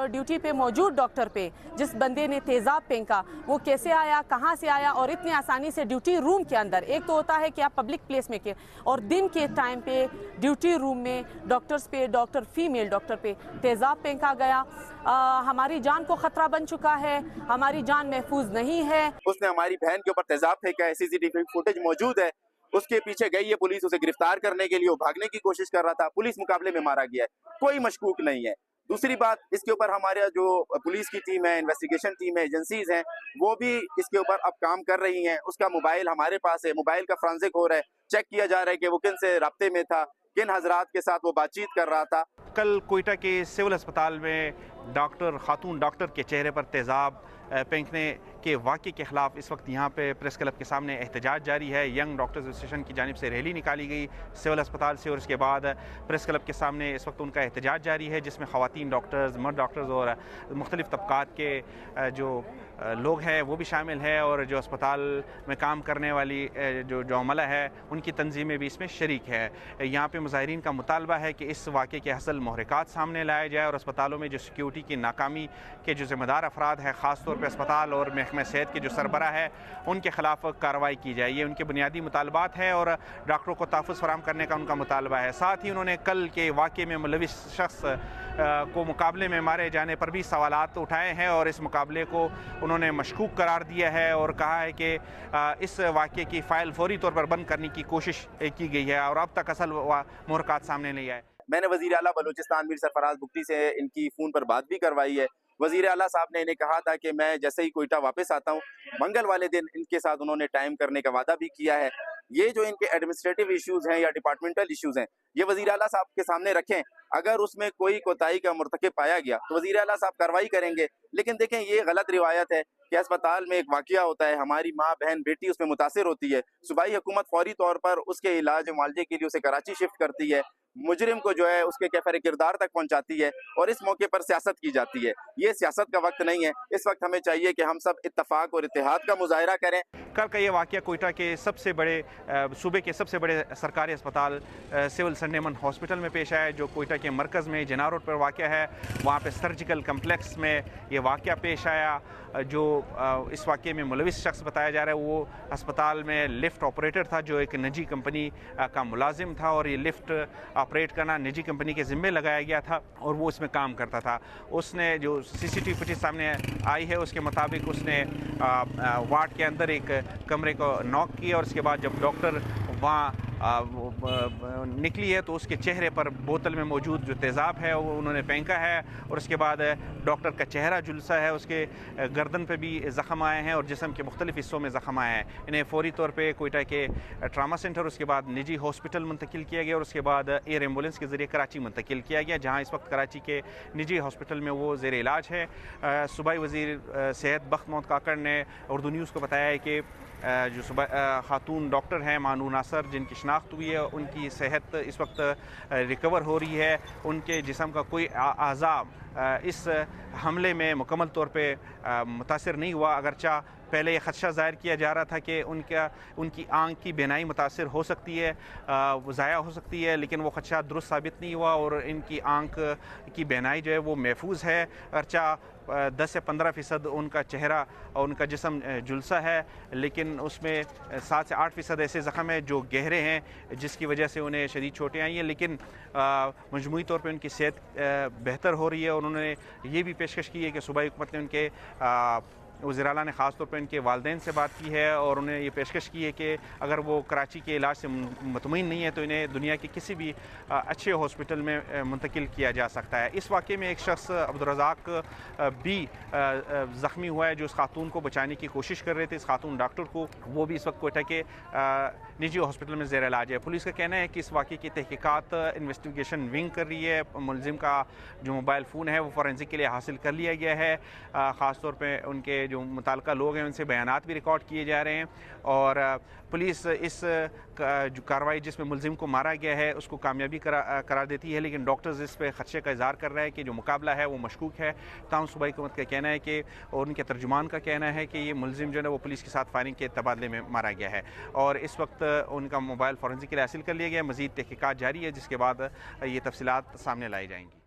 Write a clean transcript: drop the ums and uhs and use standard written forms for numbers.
Duty पे मौजूद doctor पे जिस बंदे ने तेज़ाब फेंका वो कैसे आया, कहाँ से आया और इतनी आसानी से ड्यूटी रूम के अंदर। एक तो होता है कि आप पब्लिक प्लेस में के और दिन के टाइम पे ड्यूटी रूम में डॉक्टर्स पे, डॉक्टर फीमेल डॉक्टर पे तेज़ाब फेंका गया। हमारी जान को खतरा बन चुका है, हमारी जान महफूज नहीं है। उसने हमारी बहन के ऊपर तेज़ाब फेंका है, CCTV फुटेज मौजूद है। उसके पीछे गई है पुलिस उसे गिरफ्तार करने के लिए, वो भागने की कोशिश कर रहा था, पुलिस मुकाबले में मारा गया है, कोई मशकूक नहीं है। दूसरी बात, इसके ऊपर हमारे जो पुलिस की टीम है, इन्वेस्टिगेशन टीम है, एजेंसीज हैं, वो भी इसके ऊपर अब काम कर रही हैं। उसका मोबाइल हमारे पास है, मोबाइल का फॉरेंसिक हो रहा है, चेक किया जा रहा है कि वो किन से राब्ते में था, किन हजरात के साथ वो बातचीत कर रहा था। कल कोयटा के सिविल अस्पताल में खातून डॉक्टर के चेहरे पर तेज़ाब फेंकने के वाक़े के ख़िलाफ़ इस वक्त यहाँ पे प्रेस क्लब के सामने एहतजाज जारी है। यंग डॉक्टर्स एसोसिएशन की जानिब से रैली निकाली गई सिविल अस्पताल से और उसके बाद प्रेस क्लब के सामने इस वक्त उनका एहतजाज जारी है, जिसमें ख़वातीन डॉक्टर्स, मर्द डॉक्टर्स और मुख्तलिफ़ तबक़ात के जो लोग हैं वो भी शामिल है और जो अस्पताल में काम करने वाली जो अमला है उनकी तंजीमें भी इसमें शरीक है। यहाँ पे मुज़ाहिरीन का मुतालबा है कि इस वाक़े के असल महरक़ात सामने लाए जाए और अस्पतालों में जो सिक्योरिटी की नाकामी के जो ज़िम्मेदार अफराद हैं, ख़ास तौर पर अस्पताल और महकमा सेहत के जो सरबराह है उनके ख़िलाफ़ कार्रवाई की जाए। ये उनके बुनियादी मुतालबात हैं और डॉक्टरों को तहफ़्फ़ुज़ फराहम करने का उनका मुतालबा है। साथ ही उन्होंने कल के वाक़े में मुलविस शख्स को मुकाबले में मारे जाने पर भी सवालात उठाए हैं और इस मुकाबले को उन्होंने मशकूक करार दिया है और कहा है कि इस वाक़े की फ़ाइल फौरी तौर पर बंद करने की कोशिश की गई है और अब तक असल महरक़ात सामने नहीं आए। मैंने वज़ीर आला बलूचिस्तान मीर सरफराज बुगटी से इनकी फ़ोन पर बात भी करवाई है। वज़ीर आला साहब ने इन्हें कहा था कि मैं जैसे ही कोयटा वापस आता हूँ, मंगल वाले दिन इनके साथ उन्होंने टाइम करने का वादा भी किया है। ये जो इनके एडमिनिस्ट्रेटिव इश्यूज़ हैं या डिपार्टमेंटल इश्यूज़ हैं, ये वज़ीर आला साहब के सामने रखें। अगर उसमें कोई कोताही का मुर्तकिब पाया गया तो वज़ीर आला साहब कार्रवाई करेंगे। लेकिन देखें, ये गलत रिवायत है कि अस्पताल में एक वाक़या होता है, हमारी माँ, बहन, बेटी उसमें मुतासिर होती है, सूबाई हुकूमत फौरी तौर पर उसके इलाज मुआलजे के लिए उसे कराची शिफ्ट करती है, मुजरिम को जो है उसके कैफर किरदार तक पहुंचाती है और इस मौके पर सियासत की जाती है। ये सियासत का वक्त नहीं है। इस वक्त हमें चाहिए कि हम सब इत्तफाक और इत्तेहाद का मुजाहरा करें। कल का ये वाक़या कोयटा के सबसे बड़े सूबे के सबसे बड़े सरकारी अस्पताल सिविल संडेमन हॉस्पिटल में पेश आया, जो कोयटा के मरकज़ में जना रोड पर वाक़या है। वहाँ पे सर्जिकल कम्प्लेक्स में ये वाक़या पेश आया। जो इस वाक़े में मुलविस शख्स बताया जा रहा है वो अस्पताल में लिफ्ट ऑपरेटर था, जो एक निजी कंपनी का मुलाजिम था और ये लिफ्ट ऑपरेट करना निजी कंपनी के ज़िम्मे लगाया गया था और वो इसमें काम करता था। उसने जो CCTV फुटेज सामने आई है उसके मुताबिक उसने वार्ड के अंदर एक कमरे को नॉक किया और उसके बाद जब डॉक्टर वहाँ निकली है तो उसके चेहरे पर बोतल में मौजूद जो तेज़ाब है वो उन्होंने फेंका है और उसके बाद डॉक्टर का चेहरा झुलसा है, उसके गर्दन पे भी ज़ख़म आए हैं और जिस्म के मुख्तलिफ़ हिस्सों में ज़ख़म आए हैं। इन्हें फ़ौरी तौर पे कोयटा के ट्रामा सेंटर, उसके बाद निजी हॉस्पिटल मुंतकिल किया गया और उसके बाद एयर एम्बुलेंस के ज़रिए कराची मुंतकिल किया गया, जहाँ इस वक्त कराची के निजी हॉस्पिटल में वो ज़ेर इलाज है। सूबाई वज़ीर सेहत बख्त मोहम्मद काकड़ ने उर्दू न्यूज़ को बताया है कि जो खातून डॉक्टर हैं मानू नासर, जिनकी शनाख्त हुई है, उनकी सेहत इस वक्त रिकवर हो रही है। उनके जिस्म का कोई आज़ा इस हमले में मुकम्मल तौर पे मुतासिर नहीं हुआ। अगरचा पहले ये ख़दशा ज़ाहिर किया जा रहा था कि उनकी आँख की बीनाई मुतासिर हो सकती है, ज़ाया हो सकती है, लेकिन वो ख़दशा दुरुस्त साबित नहीं हुआ और इनकी आँख की बीनाई जो है वो महफूज है। अगरचा 10 से 15% उनका चेहरा और उनका जिस्म झुलसा है, लेकिन उसमें 7 से 8% ऐसे ज़ख़म हैं जो गहरे हैं जिसकी वजह से उन्हें शदीद चोटें आई हैं, लेकिन मजमूई तौर पे उनकी सेहत बेहतर हो रही है। और उन्होंने ये भी पेशकश की है कि सूबाई हुकूमत ने उनके वज़ीर आला ने ख़ास तौर पर इनके वालिदैन से बात की है और उन्हें ये पेशकश की है कि अगर वो कराची के इलाज से मुतमईन नहीं है तो इन्हें दुनिया के किसी भी अच्छे हॉस्पिटल में मुंतकिल किया जा सकता है। इस वाक़े में एक शख्स अब्दुर्रज़ाक भी ज़ख्मी हुआ है जो इस खातून को बचाने की कोशिश कर रहे थे, इस खातून डॉक्टर को। वो भी इस वक्त कोयटा के निजी हॉस्पिटल में ज़ेर इलाज है। पुलिस का कहना है कि इस वाक़े की तहकीकात इन्वेस्टिगेशन विंग कर रही है। मुलजिम का जो मोबाइल फ़ोन है वो फॉरेंसिक के लिए हासिल कर लिया गया है। ख़ास तौर पर उनके जो मुताल्लिका लोग हैं उनसे बयानात भी रिकॉर्ड किए जा रहे हैं और पुलिस इस जो कार्रवाई जिसमें मुलजिम को मारा गया है उसको कामयाबी करार देती है, लेकिन डॉक्टर्स इस पर खदशे का इज़हार कर रहे हैं कि जो मुकाबला है वो मशकूक है। ताहम सूबाई हुकूमत का कहना है कि और उनके तर्जुमान का कहना है कि ये मुलजिम जो है वो पुलिस के साथ फायरिंग के तबादले में मारा गया है और इस वक्त उनका मोबाइल फॉरेंसिक के लिए हासिल कर लिया गया है। मज़ीद तहकीकात जारी है जिसके बाद ये तफसीलात सामने लाई जाएंगी।